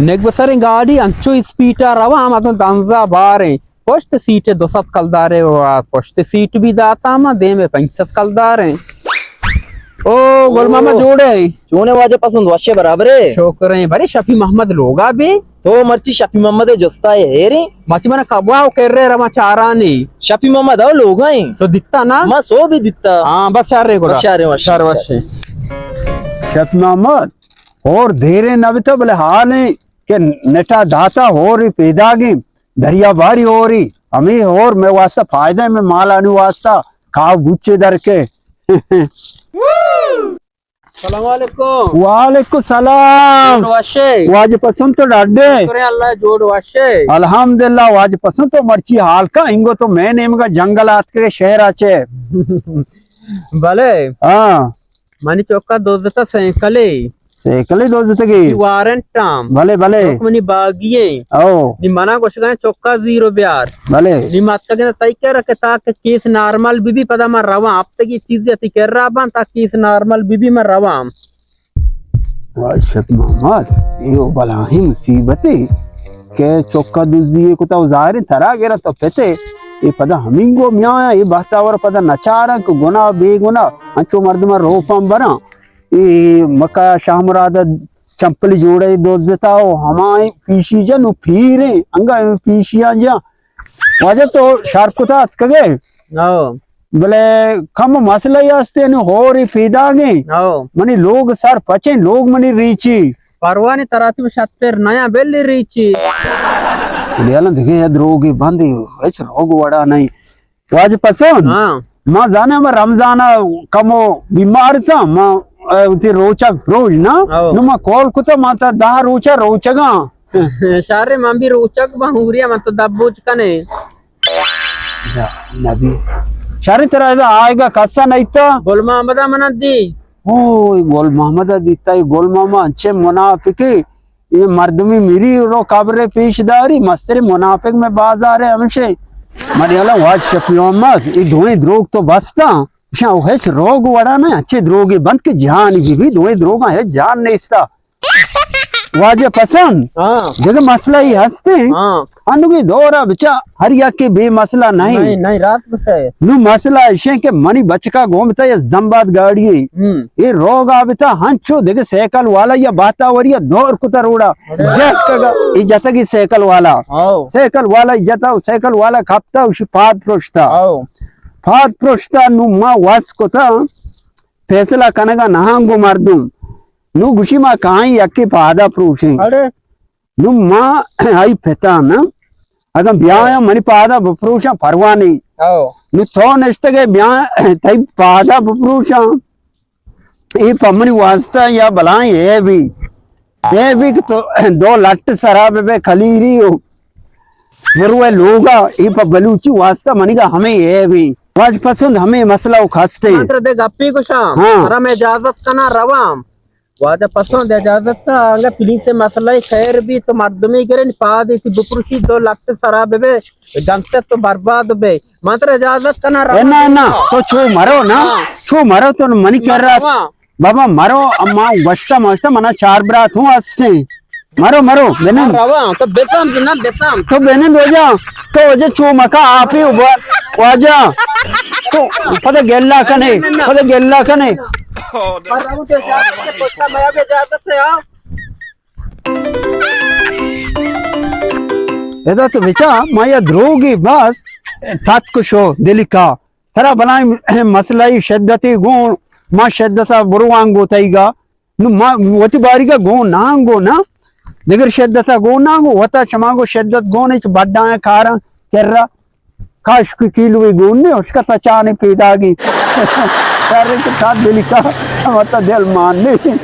नेक बसरे गाड़ी अंचो स्पीटर रवा हम तो दंजा बारे पोस्ट सीट 200 कलदारे पोस्ट सीट भी दाता मा दे में 65 कलदारे ओ गोल मामा जोड़े चूने वाजे पसंद वशे बराबर है शोकरे बरे शफी मोहम्मद लोगा बे तो मर्ची शफी मोहम्मद जस्ता है हेरी मच मन कबवा कर रहे रमा चारानी शफी मोहम्मद और लोग हैं तो दिखता ना मां सो भी दिखता हां बस चार रे गोरा चार वशे शफी मोहम्मद और धेरे नबी तो बोले हाल है के नेटा दाता हो रही पैदा की दरिया बारी हो रही हमें और मैं वास्ता फायदे में माल आने वास्ता खाओ गुच्छे दर के सलाम वालेकुम वालेकुम सलाम वशे वाज पसंद तो डाडे शुक्र अल्लाह जोड़ वशे अल्हम्दुलिल्लाह वाज पसंद तो मर्ची हाल का इंगो तो मैं नेम का जंगलात के शहर आचे भले हां मनी चौका दोजता साइकिले सेकले दोजतगी वारंट टाम भले भले मनी बागिये ओ नी मना कोशगा चौका 0 ब्यार भले नी माता के तई के रखे ताकि केस नॉर्मल बीबी पदा में रवा अब तक ये चीज ती कर रहा बन ताकि केस नॉर्मल बीबी में रवा वाशक मोहम्मद यो बलाही मुसीबते के चौका दुजिए को तो जाहिर थरा गेरा तो पते ये पदा हमिंगो मिया ये बहतावर पदा नचारा को गुना बेगुना अंचो मर्द में रोपम बना ये मका शाहमुराद चंपली जोड़े दोजता हो हमारे पीशी जन फिरे अंगा पीशिया जा वजह तो शार्कुता कगे ओ बोले कम मसला यास्ते न हो री फीदा गे ओ मनी लोग सर पचे लोग मनी रीची परवानी तराती में 70 नया बेल रीची लेला देखे द्रोगी बंदी एच रोग वड़ा नहीं वाज पसंद हां मां जाने में रमजान कमो बीमार था मां उते रोचक रोज ना नुमा कॉल कुतो माता दा रोचा रोचगा सारे मां भी रोचक बहुरिया मत तो दबूच कने नबी सारे तरह आएगा कसा नहीं था गोल मोहम्मद मना दी ओ गोल मोहम्मद दीता है गोल मामा अच्छे मुनाफिक ये मर्दमी मेरी रो कब्रे पेशदारी मस्तरे मुनाफिक में बाजार है हमेशा मरियाला वाज शफी मोहम्मद ये धोए द्रोग तो बसता क्या है रोग वड़ा ना अच्छे द्रोगे बंद के जान भी धोए द्रोग है जान नहीं इसका वाजे पसंद हां जगह मसला ही हंसते हां अनुगे दौरा बचा हरिया के बे मसला नहीं नहीं रात में है नु मसला है के मनी बचका घूमता या जंबाद गाड़ी ये रोग आबता हंचो देखे साइकिल वाला या बातावरिया दौर कुतर उड़ा इज्जत की साइकिल वाला साइकिल वाला खपता उसी पाद प्रोष्टा फाद प्रोष्टा नु मा वास को था फैसला कनगा नहांगो मर्दुम नु गुशी मा कहां यक्के पादा प्रोशे अरे नु मा आई फेता ना अगर ब्याह मनी पादा बप्रूषा परवा नहीं नु तो नष्टगे ब्याह तई पादा बप्रूषा ये पमनी वास्ता या बलाएं ये भी तो 2 लट शराब पे खलीरी हो वरुए लोगा ये पर बलूची वास्ता मनी का हमें ये भी वाज पसंद हमें मसला खासते मंत्र दे गप्पी को शाम हरम इजाजत कना रवाम वादा पसंद इजाजत का अगर पुलिस से मसला खैर भी तो मर्दमी करे पा दी थी बुपुरुषी 2 लाख शराब बे जनते तो बर्बाद बे मंत्र इजाजत कना रवा ना तो छो मरो तो मनी कर रहा बाबा मरो अम्मा वस्ता मस्ता मना 4 बरात हूं हंसते मरो बेने रवा तो बेतम ना बेतम तो बेने दो जा तो वजे छो मका आप ही वाजा तो पता गेल्ला कने पर रवु तो इजाजत से पोता मैं भी इजाजत से आओ एदा तो बेचा माया द्रोगी बस तात कुशो दिलिका थरा बनाई मसलाई शिद्दती गुण मा शिद्दता बुरवांगो तईगा नु मा वति बारीगा गुण नांगो ना दिगर शिद्दता गुण नांगो वता चमागो शिद्दत गुण इच बड्डा है खारा चर्रा काश की किलो गुण ने उसका तचाने पैदा की सारे के साथ दिलिका वता दिल मान नहीं